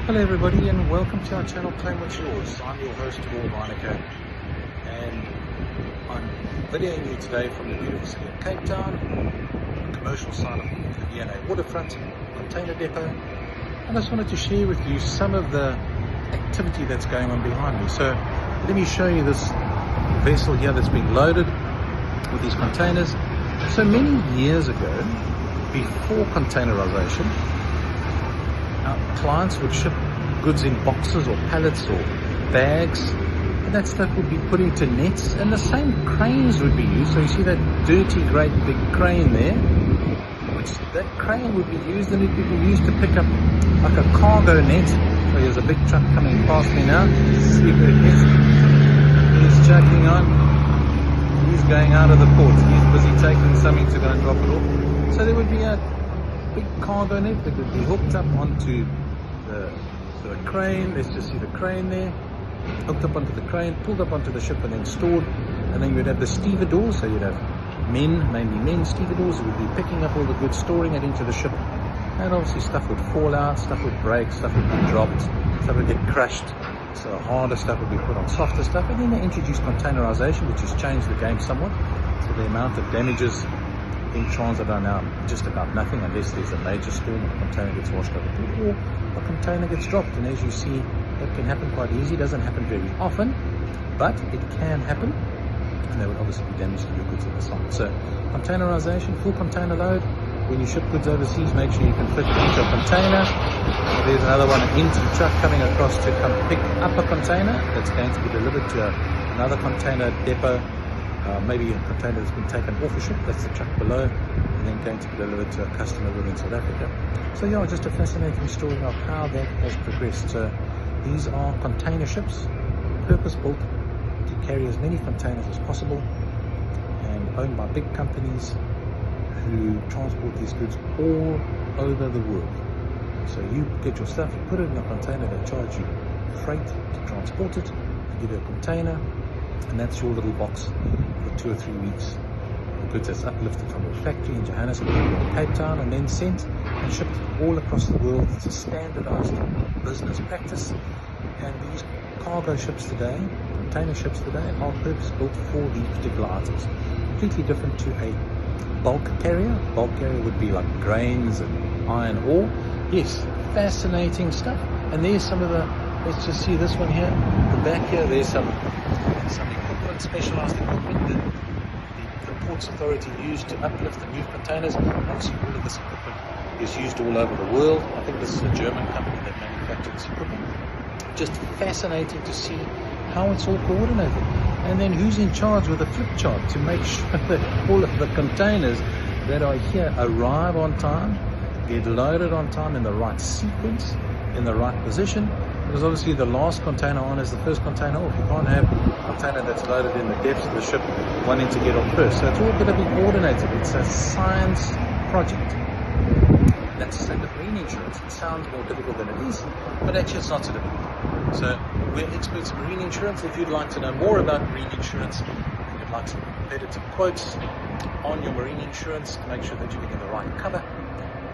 Hello everybody and welcome to our channel Claim What's Yours. I'm your host Paul Reinecke and I'm videoing you today from the beautiful city of Cape Town, the commercial side of the V&A waterfront, container depot, and I just wanted to share with you some of the activity that's going on behind me. So let me show you this vessel here that's being loaded with these containers. So many years ago, before containerization, our clients would ship goods in boxes or pallets or bags, and that stuff would be put into nets, and the same cranes would be used. So you see that dirty great big crane there, which that crane would be used, and it would be used to pick up like a cargo net. So there's a big truck coming past me now. See where it is. He's checking on. He's going out of the port. He's busy taking something to go and drop it off. So there would be a big cargo net that would be hooked up onto the crane. Let's just see the crane there, hooked up onto the crane, pulled up onto the ship and then stored. And then you would have the stevedores, so you'd have men, mainly men stevedores, who would be picking up all the goods, storing it into the ship. And obviously stuff would fall out, stuff would break, stuff would be dropped, stuff would get crushed. So harder stuff would be put on softer stuff. And then they introduced containerization, which has changed the game somewhat. So the amount of damages in transit are now just about nothing, unless there's a major storm and a container gets washed overboard or a container gets dropped. And as you see, that can happen quite easy. It doesn't happen very often, but it can happen, and there would obviously be damage to your goods at the site. So containerization, full container load. When you ship goods overseas, make sure you can fit it into a container. There's another one, an empty truck coming across to come pick up a container that's going to be delivered to another container depot. Maybe a container that's been taken off a ship, that's the truck below, and then going to be delivered to a customer within South Africa. So yeah, just a fascinating story of how that has progressed. So these are container ships, purpose-built to carry as many containers as possible, and owned by big companies who transport these goods all over the world. So you get your stuff, you put it in a container, they charge you freight to transport it, they give you a container, and that's your little box for 2 or 3 weeks. The goods that's uplifted from your factory in Johannesburg or Cape Town and then sent and shipped all across the world. It's a standardized business practice, and these cargo ships today, container ships today, are purpose-built for these particular items. Completely different to a bulk carrier. Bulk carrier would be like grains and iron ore. Yes, fascinating stuff. And there's some of the, let's just see this one here, the back here, there's some equipment, specialized equipment that the Ports Authority used to uplift and move containers. Obviously all of this equipment is used all over the world. I think this is a German company that manufactures this equipment. Just fascinating to see how it's all coordinated. And then who's in charge with a flip chart to make sure that all of the containers that are here arrive on time, get loaded on time in the right sequence, in the right position. Because obviously the last container on is the first container off. You can't have a container that's loaded in the depths of the ship wanting to get off first. So it's all going to be coordinated. It's a science project. That's the same with marine insurance. It sounds more difficult than it is, but actually it's not so difficult. So we're experts in marine insurance. If you'd like to know more about marine insurance, and you'd like some competitive quotes on your marine insurance to make sure that you're getting the right cover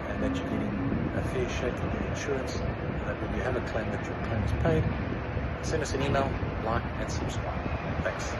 and that you're getting a fair shake of your insurance, and that when you have a claim that your claim is paid, send us an email, like and subscribe. Thanks.